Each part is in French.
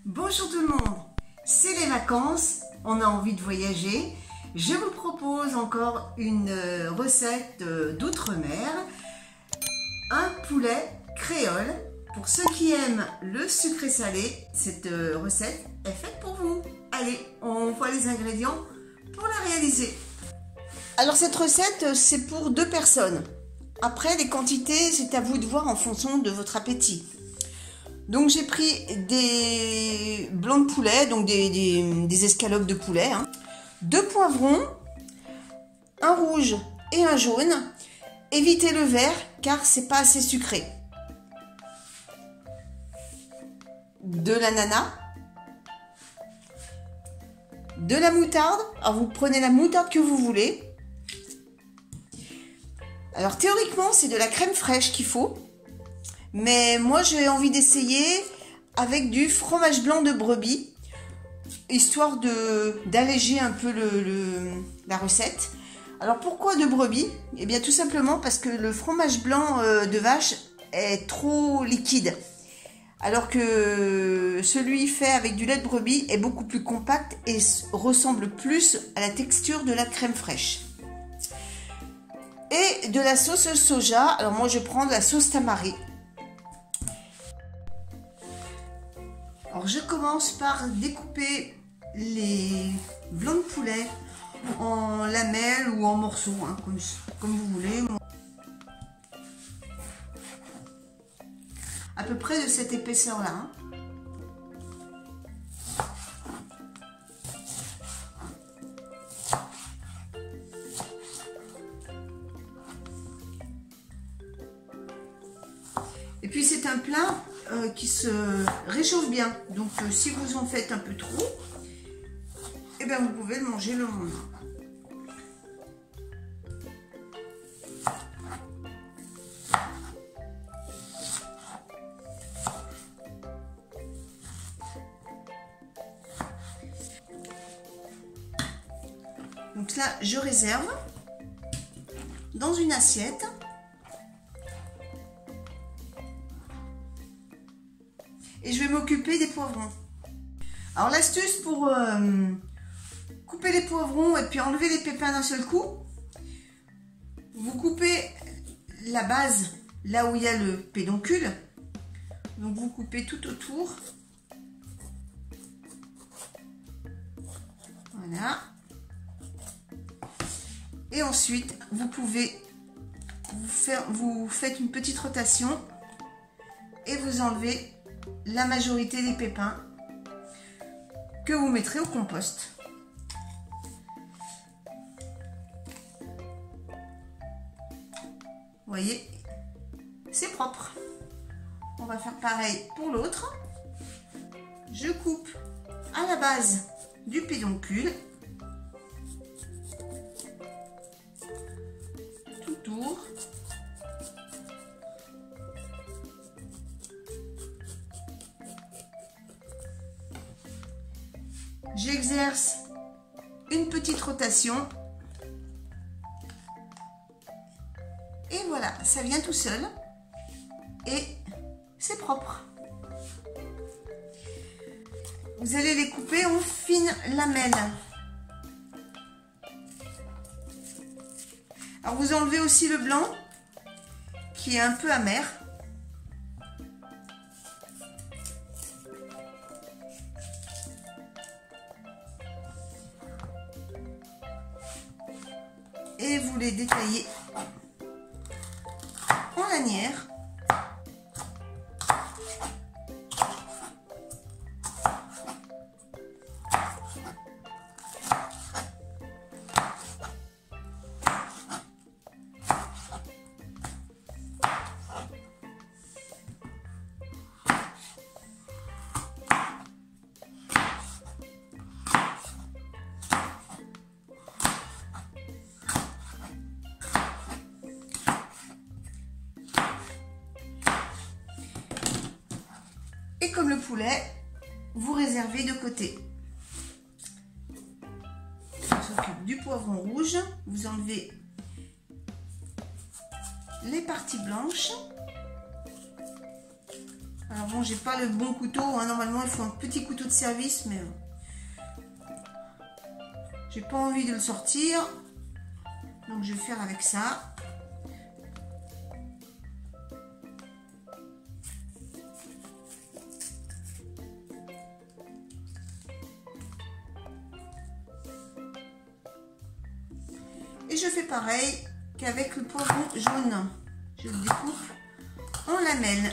Bonjour tout le monde, c'est les vacances, on a envie de voyager. Je vous propose encore une recette d'outre-mer, un poulet créole. Pour ceux qui aiment le sucré salé, cette recette est faite pour vous. Allez, on voit les ingrédients pour la réaliser. Alors cette recette, c'est pour 2 personnes. Après, les quantités, c'est à vous de voir en fonction de votre appétit. Donc j'ai pris des blancs de poulet, donc des escalopes de poulet, 2 poivrons, un rouge et un jaune. Évitez le vert car c'est pas assez sucré. De l'ananas, de la moutarde. Alors vous prenez la moutarde que vous voulez. Alors théoriquement c'est de la crème fraîche qu'il faut. Mais moi, j'ai envie d'essayer avec du fromage blanc de brebis, histoire d'alléger un peu la recette. Alors, pourquoi de brebis? Eh bien, tout simplement parce que le fromage blanc de vache est trop liquide. Alors que celui fait avec du lait de brebis est beaucoup plus compact et ressemble plus à la texture de la crème fraîche. Et de la sauce soja. Alors, moi, je prends de la sauce tamari. Alors je commence par découper les blancs de poulet en lamelles ou en morceaux, comme vous voulez. À peu près de cette épaisseur-là. Et puis c'est un plat qui se réchauffe bien. Donc si vous en faites un peu trop, eh bien vous pouvez le manger le lendemain. Donc là, je réserve dans une assiette. Et je vais m'occuper des poivrons. Alors l'astuce pour couper les poivrons et puis enlever les pépins d'un seul coup, vous coupez la base là où il y a le pédoncule. Donc vous coupez tout autour. Voilà. Et ensuite, vous pouvez vous faites une petite rotation et vous enlevez la majorité des pépins que vous mettrez au compost. Vous voyez, c'est propre. On va faire pareil pour l'autre. Je coupe à la base du pédoncule, tout autour. J'exerce une petite rotation et voilà, ça vient tout seul et c'est propre. Vous allez les couper en fines lamelles. Alors vous enlevez aussi le blanc qui est un peu amer. Et vous les détaillez en lanières. Et comme le poulet, vous réservez de côté. On s'occupe du poivron rouge. Vous enlevez les parties blanches. Alors bon, j'ai pas le bon couteau, hein. Normalement il faut un petit couteau de service, mais j'ai pas envie de le sortir, donc je vais faire avec ça. Et je fais pareil qu'avec le poivron jaune. Je le découpe en lamelles.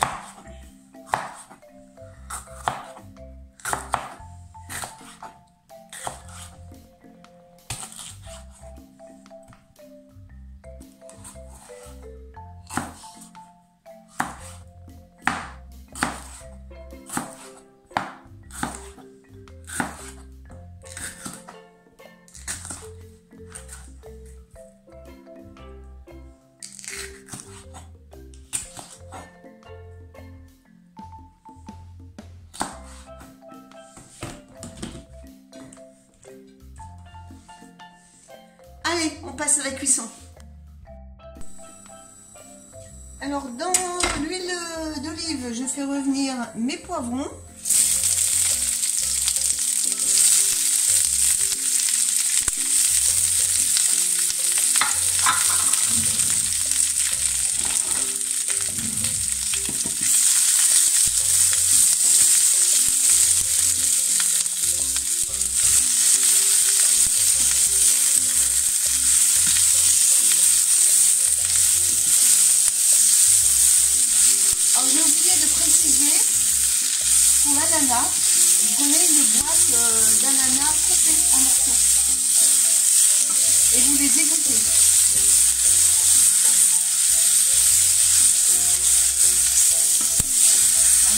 Allez, on passe à la cuisson. Alors, dans l'huile d'olive, je fais revenir mes poivrons. Alors j'ai oublié de préciser, pour l'ananas, vous prenez une boîte d'ananas coupée en morceaux et vous les égouttez.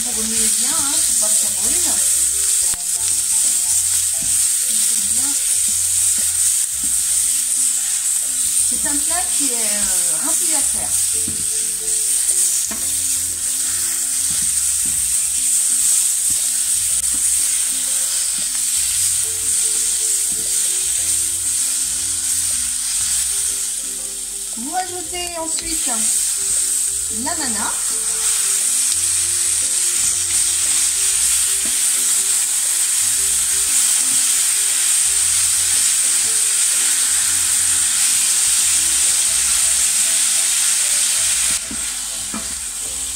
Vous remuez bien, hein, faut pas que ça brûle. C'est un plat qui est rapide à faire. Vous rajoutez ensuite l'ananas.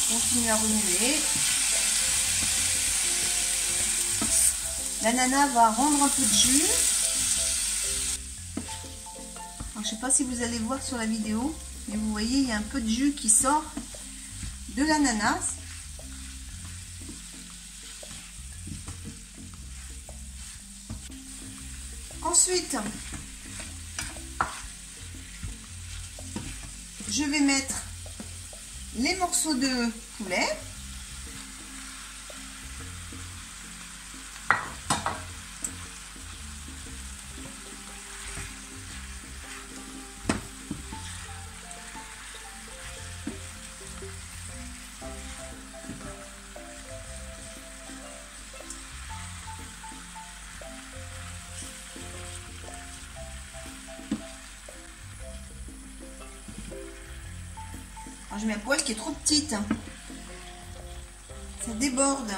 Continuez à remuer. L'ananas va rendre un peu de jus. Alors, je ne sais pas si vous allez voir sur la vidéo, mais vous voyez, il y a un peu de jus qui sort de l'ananas. Ensuite, je vais mettre les morceaux de poulet. Alors, je mets la poêle qui est trop petite. Ça déborde.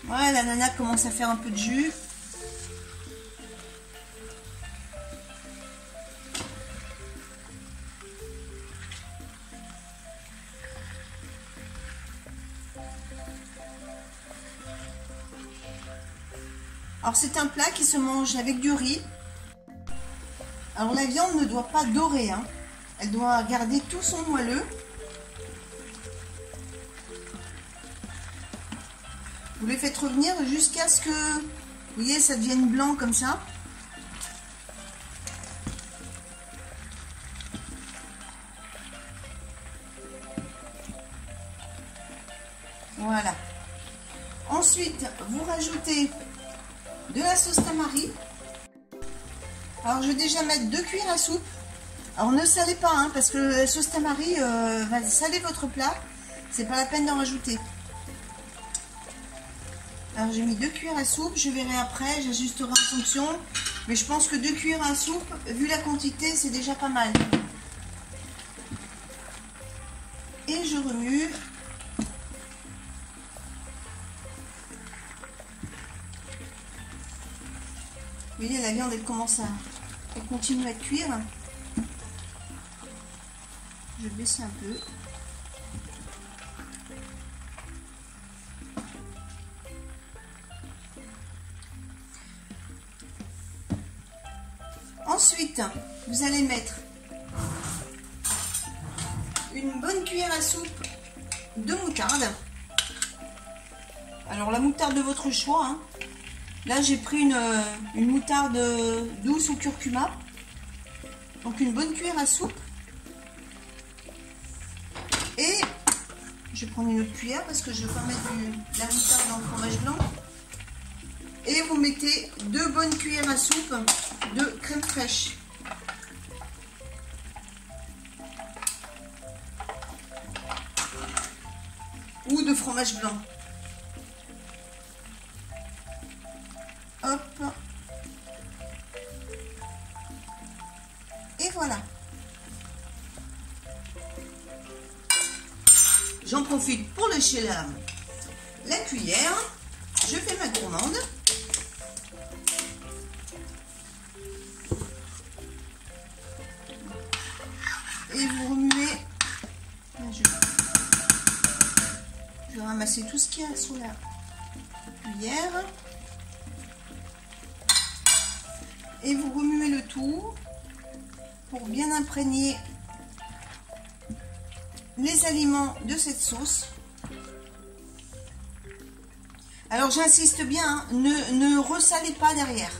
Ouais, l'ananas commence à faire un peu de jus. Alors c'est un plat qui se mange avec du riz. Alors la viande ne doit pas dorer, hein. Elle doit garder tout son moelleux. Vous les faites revenir jusqu'à ce que, vous voyez, ça devienne blanc comme ça. Voilà. Ensuite, vous rajoutez de la sauce tamari. Alors, je vais déjà mettre 2 cuillères à soupe. Alors, ne salez pas, hein, parce que la sauce tamari va saler votre plat. C'est pas la peine d'en rajouter. Alors, j'ai mis 2 cuillères à soupe. Je verrai après, j'ajusterai en fonction. Mais je pense que 2 cuillères à soupe, vu la quantité, c'est déjà pas mal. Et je remue Vous voyez, la viande, elle commence elle continue à cuire. Je baisse un peu. Ensuite, vous allez mettre une bonne cuillère à soupe de moutarde. Alors la moutarde de votre choix, hein. Là j'ai pris une moutarde douce au curcuma. Donc une bonne cuillère à soupe. Et je vais prendre une autre cuillère parce que je vais pas mettre de la moutarde dans le fromage blanc. Et vous mettez 2 bonnes cuillères à soupe de crème fraîche. Ou de fromage blanc. Hop. Et voilà. J'en profite pour lécher la cuillère. Je fais ma gourmande. Et vous remuez. Je vais ramasser tout ce qu'il y a sur la cuillère. Et vous remuez le tout pour bien imprégner les aliments de cette sauce. Alors j'insiste bien, hein, ne ressalez pas derrière.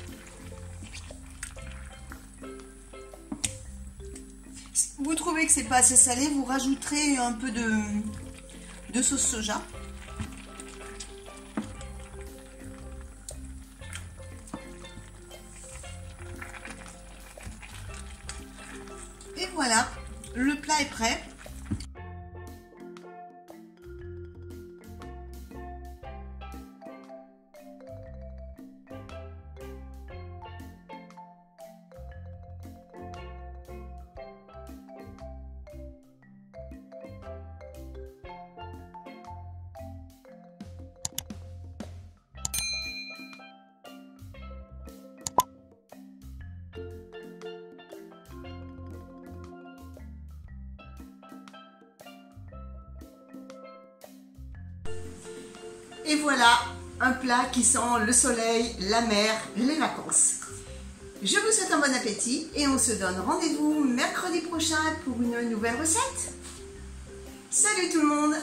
Si vous trouvez que c'est pas assez salé, vous rajouterez un peu de sauce soja. Et voilà, le plat est prêt. Et voilà, un plat qui sent le soleil, la mer, les vacances. Je vous souhaite un bon appétit et on se donne rendez-vous mercredi prochain pour une nouvelle recette. Salut tout le monde!